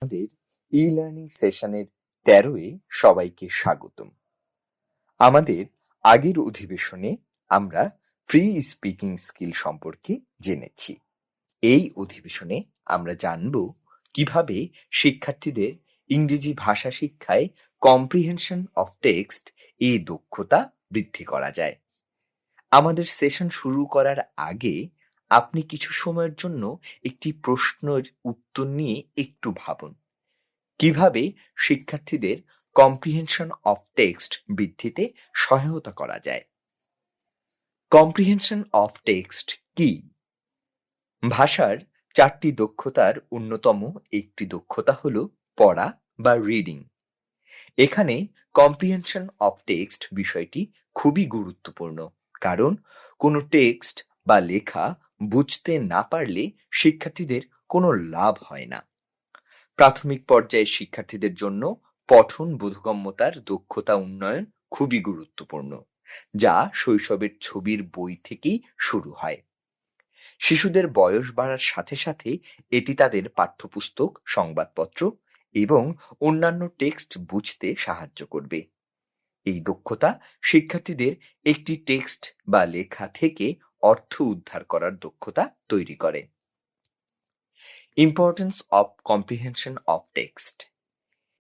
আমাদের ই-লার্নিং সেশনের 13-এ সবাইকে স্বাগতম। আমাদের আগের অধিবেশনে আমরা ফ্রি স্পিকিং স্কিল সম্পর্কে জেনেছি। এই অধিবেশনে আমরা জানব কিভাবে শিক্ষার্থীদের ইংরেজি ভাষা শিক্ষায় কম্প্রিহেনশন অফ টেক্সট এই দক্ষতা বৃদ্ধি করা যায়। আমাদের সেশন শুরু করার আগে আপনি কিছু সময়ের জন্য একটি প্রশ্নের উত্তর নিয়ে একটু ভাবুন। কিভাবে শিক্ষার্থীদের কম্প্রিহেনশন অফ টেক্সট বৃদ্ধিতে সহায়তা করা যায়? কম্প্রিহেনশন অফ টেক্সট কি? ভাষার 4টি দক্ষতার অন্যতম একটি দক্ষতা হলো পড়া বা রিডিং। এখানে কম্প্রিহেনশন অফ টেক্সট বিষয়টি খুবই গুরুত্বপূর্ণ, কারণ কোনো টেক্সট বা লেখা বুঝতে না পারলে শিক্ষার্থীদের কোনো লাভ হয় না। প্রাথমিক পর্যায়ের শিক্ষার্থীদের জন্য পঠন বোধগম্যতার দক্ষতা উন্নয়ন খুবই গুরুত্বপূর্ণ, যা শৈশবের ছবির বই থেকেই শুরু হয়। শিশুদের বয়স বাড়ার সাথে সাথে এটি তাদের পাঠ্যপুস্তক, সংবাদপত্র এবং অন্যান্য টেক্সট বুঝতে সাহায্য করবে। এই দক্ষতা শিক্ষার্থীদের একটি টেক্সট বা লেখা থেকে অর্থ উদ্ধার করার দক্ষতা তৈরি করে। Importance of comprehension of text.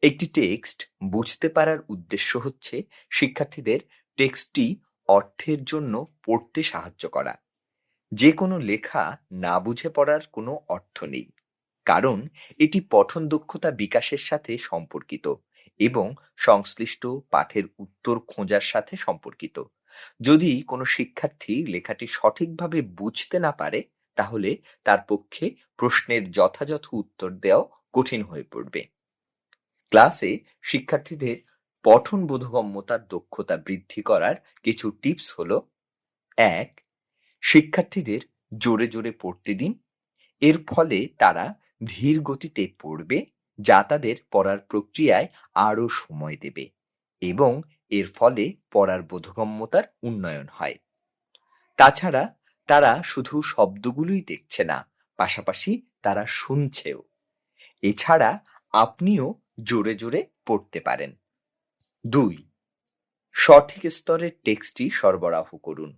একটি টেক্সট বুঝতে পারার উদ্দেশ্য হচ্ছে শিক্ষার্থীদের টেক্সটটি অর্থের জন্য পড়তে সাহায্য করা। যে কোনো লেখা না বুঝে পড়ার কোনো অর্থ নেই, কারণ এটি পঠন দক্ষতা বিকাশের সাথে সম্পর্কিত এবং সংশ্লিষ্ট পাঠের উত্তর খোঁজার সাথে সম্পর্কিত। যদি কোনো শিক্ষার্থী লেখাটি সঠিকভাবে বুঝতে না পারে, তাহলে তার পক্ষে প্রশ্নের যথাযথ উত্তর দেওয়া কঠিন হয়ে পড়বে। ক্লাসে শিক্ষার্থীদের পঠন বোধগম্যতার দক্ষতা বৃদ্ধি করার কিছু টিপস হলো: 1. শিক্ষার্থীদের জোরে জোরে পড়তে দিন। এর ফলে তারা ধীর গতিতে পড়বে, যা তাদের পড়ার প্রক্রিয়ায় আরো সময় দেবে এবং এর ফলে পড়ার বোধগম্যতার উন্নয়ন হয়। তাছাড়া তারা শুধু শব্দগুলোই দেখছে না, পাশাপাশি তারা শুনছেও। এছাড়া আপনিও জোরে জোরে পড়তে পারেন। 2. সঠিক স্তরের টেক্সটই সরবরাহ করুন।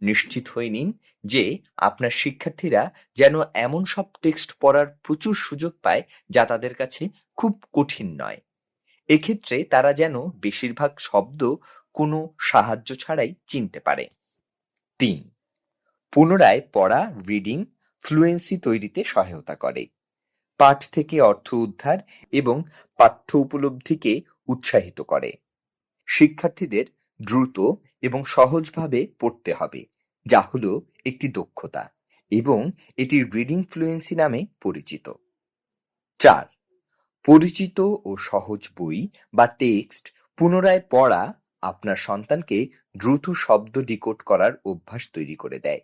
নিশ্চিত হয়ে নিন যে আপনার শিক্ষার্থীরা যেন এমন সব টেক্সট পড়ার প্রচুর সুযোগ পায় যা তাদের কাছে খুব কঠিন নয়। এক্ষেত্রে তারা যেন বেশিরভাগ শব্দ কোনো সাহায্য ছাড়াই চিনতে পারে। 3. পুনরায় পড়া রিডিং ফ্লুয়েন্সি তৈরিতে সহায়তা করে। পাঠ থেকে অর্থ উদ্ধার এবং পাঠ্য উপলব্ধিকে উৎসাহিত করে। শিক্ষার্থীদের দ্রুত এবং সহজভাবে পড়তে হবে, যা হলো একটি দক্ষতা, এবং এটি রিডিং ফ্লুয়েন্সি নামে পরিচিত। 4. পরিচিত ও সহজ বই বা টেক্সট পুনরায় পড়া আপনার সন্তানকে দ্রুত শব্দ ডিকোড করার অভ্যাস তৈরি করে দেয়,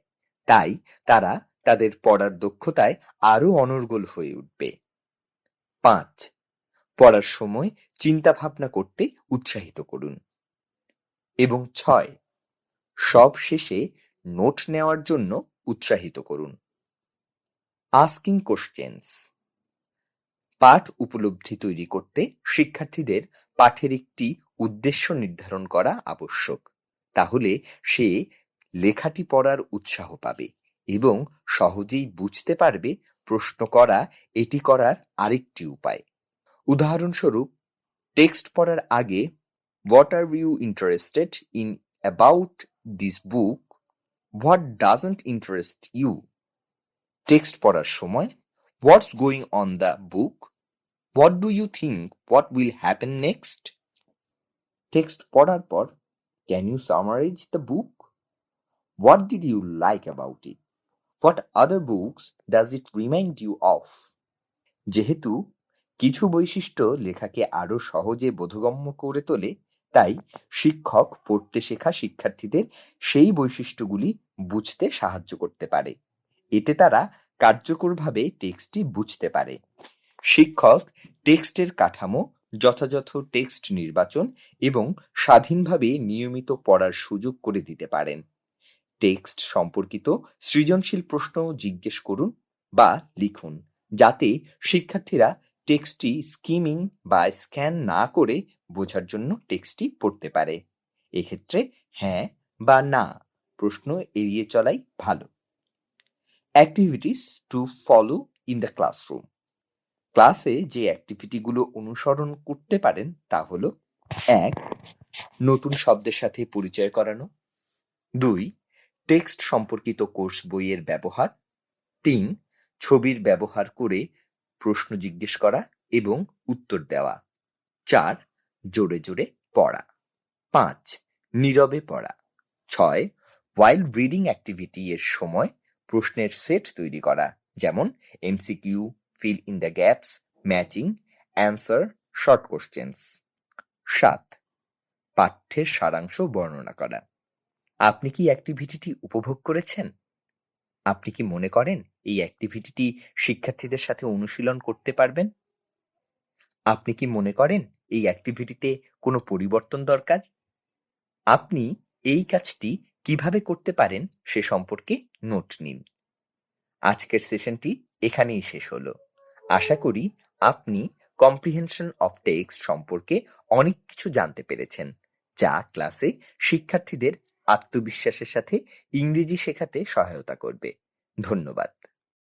তাই তারা তাদের পড়ার দক্ষতায় আরো অনর্গল হয়ে উঠবে। 5. পড়ার সময় চিন্তা ভাবনা করতে উৎসাহিত করুন। এবং 6. সব শেষে নোট নেওয়ার জন্য উৎসাহিত করুন। Asking questions. পাঠ উপলব্ধি তৈরি করতে শিক্ষার্থীদের পাঠের একটি উদ্দেশ্য নির্ধারণ করা আবশ্যক। তাহলে সে লেখাটি পড়ার উৎসাহ পাবে এবং সহজেই বুঝতে পারবে। প্রশ্ন করা এটি করার আরেকটি উপায়। উদাহরণস্বরূপ, টেক্সট পড়ার আগে, What are you interested in about this book? What doesn't interest you? Text পড়ার সময়, What's going on the book? What do you think what will happen next? Text পড়ার পর, Can you summarize the book? What did you like about it? What other books does it remind you of? যেহেতু কিছু বৈশিষ্ট্য লেখাকে আরো সহজে বোধগম্য করে তোলে, তাই শিক্ষক পড়তে শেখা শিক্ষার্থীদের সেই বৈশিষ্ট্যগুলি বুঝতে সাহায্য করতে পারে। এতে তারা কার্যকরভাবে টেক্সটটি বুঝতে পারে। শিক্ষক টেক্সটের কাঠামো, যথাযথ টেক্সট নির্বাচন এবং স্বাধীনভাবে নিয়মিত পড়ার সুযোগ করে দিতে পারেন। টেক্সট সম্পর্কিত সৃজনশীল প্রশ্ন জিজ্ঞেস করুন বা লিখুন, যাতে শিক্ষার্থীরা টেক্সটটি স্কিমিং বা স্ক্যান না করে বোঝার জন্য টেক্সটটি পড়তে পারে। এক্ষেত্রে হ্যাঁ বা না প্রশ্ন এড়িয়ে চলাই ভালো। Activities to follow in the classroom. ক্লাসে যে অ্যাক্টিভিটিগুলো অনুসরণ করতে পারেন তা হলো: 1. নতুন শব্দের সাথে পরিচয় করানো। 2. টেক্সট সম্পর্কিত কোর্স বইয়ের ব্যবহার। 3. ছবির ব্যবহার করে প্রশ্ন জিজ্ঞেস করা এবং উত্তর দেওয়া। 4. জোরে জোরে পড়া। 5. নীরবে পড়া। 6. while reading activity এর সময় প্রশ্নের সেট তৈরি করা, যেমন MCQ, fill in the gaps, matching, answer, short questions. 7. পাঠ্যের সারাংশ বর্ণনা করা। আপনি কি অ্যাক্টিভিটিটি উপভোগ করেছেন? আপনি কি মনে করেন এই অ্যাক্টিভিটিটি শিক্ষার্থীদের সাথে অনুশীলন করতে পারবেন? আপনি কি মনে করেন এই অ্যাক্টিভিটিতে কোনো পরিবর্তন দরকার? আপনি এই কাজটি কিভাবে করতে পারেন সে সম্পর্কে নোট নিন। আজকের সেশনটি এখানেই শেষ হলো। আশা করি আপনি কম্প্রিহেনশন অফ টেক্সট সম্পর্কে অনেক কিছু জানতে পেরেছেন, যা ক্লাসে শিক্ষার্থীদের আত্মবিশ্বাসের সাথে ইংরেজি শেখাতে সহায়তা করবে। ধন্যবাদ।